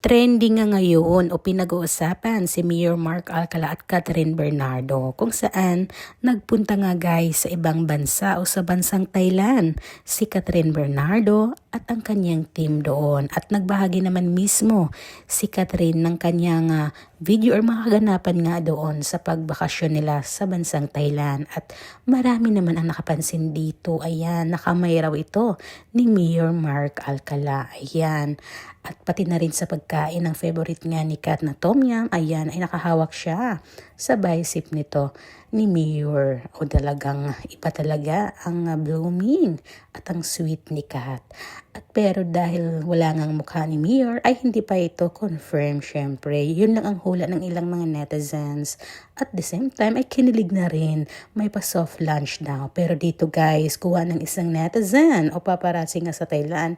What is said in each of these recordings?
Trending nga ngayon o pinag-uusapan si Mayor Mark Alcala at Catherine Bernardo kung saan nagpunta nga guys sa ibang bansa o sa bansang Thailand si Catherine Bernardo at ang kanyang team doon at nagbahagi naman mismo si Catherine ng kanyang video or mga kaganapan nga doon sa pagbakasyon nila sa bansang Thailand at marami naman ang nakapansin dito. Ayan, nakamay raw ito ni Mayor Mark Alcala. Ayan. At pati na rin sa pagkain ng favorite nga ni Kat na Tom Yum, ayan, ay nakahawak siya sa bicep nito ni Mayor. O talagang iba talaga ang blooming at ang sweet ni Kat. At pero dahil wala ngang mukha ni Mayor, ay hindi pa ito confirm syempre. Yun lang ang hula ng ilang mga netizens. At the same time ay kinilig na rin. May pa soft lunch daw. Pero dito guys, kuha ng isang netizen o paparazzi nga sa Thailand,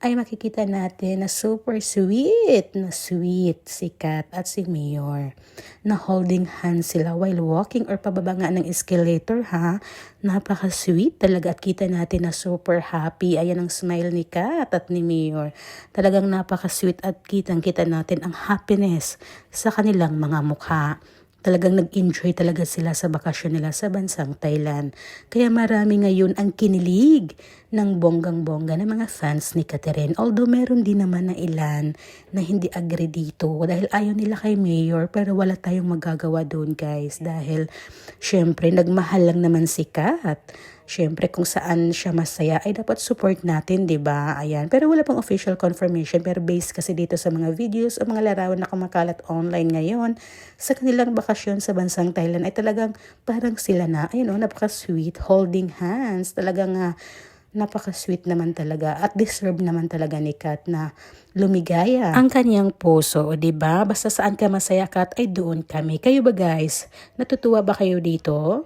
ay makikita natin na super sweet si Kat at si Mayor. Na holding hands sila while walking or pababa nga ng escalator ha. Napaka-sweet talaga at kita natin na super happy. Ayan ang smile ni Kat at ni Mayor. Talagang napaka-sweet at kitang-kita natin ang happiness sa kanilang mga mukha. Talagang nag-enjoy talaga sila sa bakasyon nila sa bansang Thailand. Kaya marami ngayon ang kinilig ng bonggang-bongga ng mga fans ni Catherine. Although meron din naman na ilan na hindi agree dito dahil ayaw nila kay Mayor pero wala tayong magagawa doon guys. Dahil syempre nagmahal lang naman si Kat. Syempre kung saan siya masaya ay dapat support natin, 'di ba? Ayan. Pero wala pang official confirmation pero based kasi dito sa mga videos o mga larawan na kumakalat online ngayon sa kanilang bakasyon sa bansang Thailand ay talagang parang sila na, ayun oh, napaka-sweet, holding hands. Talagang napaka-sweet naman talaga at deserve naman talaga ni Kat na lumigaya ang kanyang puso, 'di ba? Basta saan ka masaya Kat ay doon kami. Kayo ba guys? Natutuwa ba kayo dito?